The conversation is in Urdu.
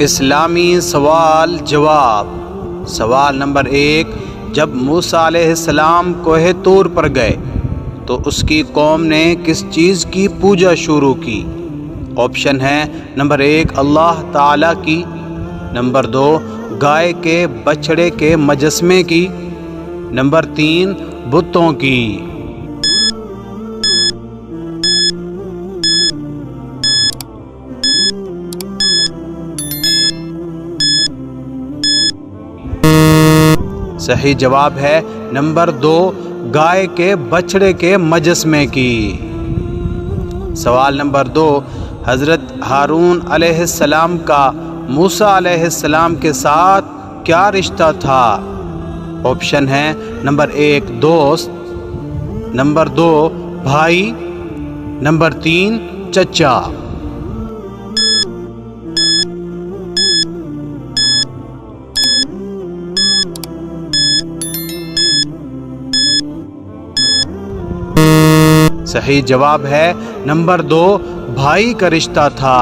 اسلامی سوال جواب۔ سوال نمبر 1، جب موسیٰ علیہ السلام کوہ طور پر گئے تو اس کی قوم نے کس چیز کی پوجا شروع کی؟ آپشن ہے نمبر 1 اللہ تعالیٰ کی، نمبر 2 گائے کے بچھڑے کے مجسمے کی، نمبر 3 بتوں کی۔ صحیح جواب ہے نمبر 2 گائے کے بچھڑے کے مجسمے کی۔ سوال نمبر 2، حضرت ہارون علیہ السلام کا موسیٰ علیہ السلام کے ساتھ کیا رشتہ تھا؟ آپشن ہے نمبر 1 دوست، نمبر 2 بھائی، نمبر 3 چچا۔ صحیح جواب ہے نمبر 2 بھائی کا رشتہ تھا۔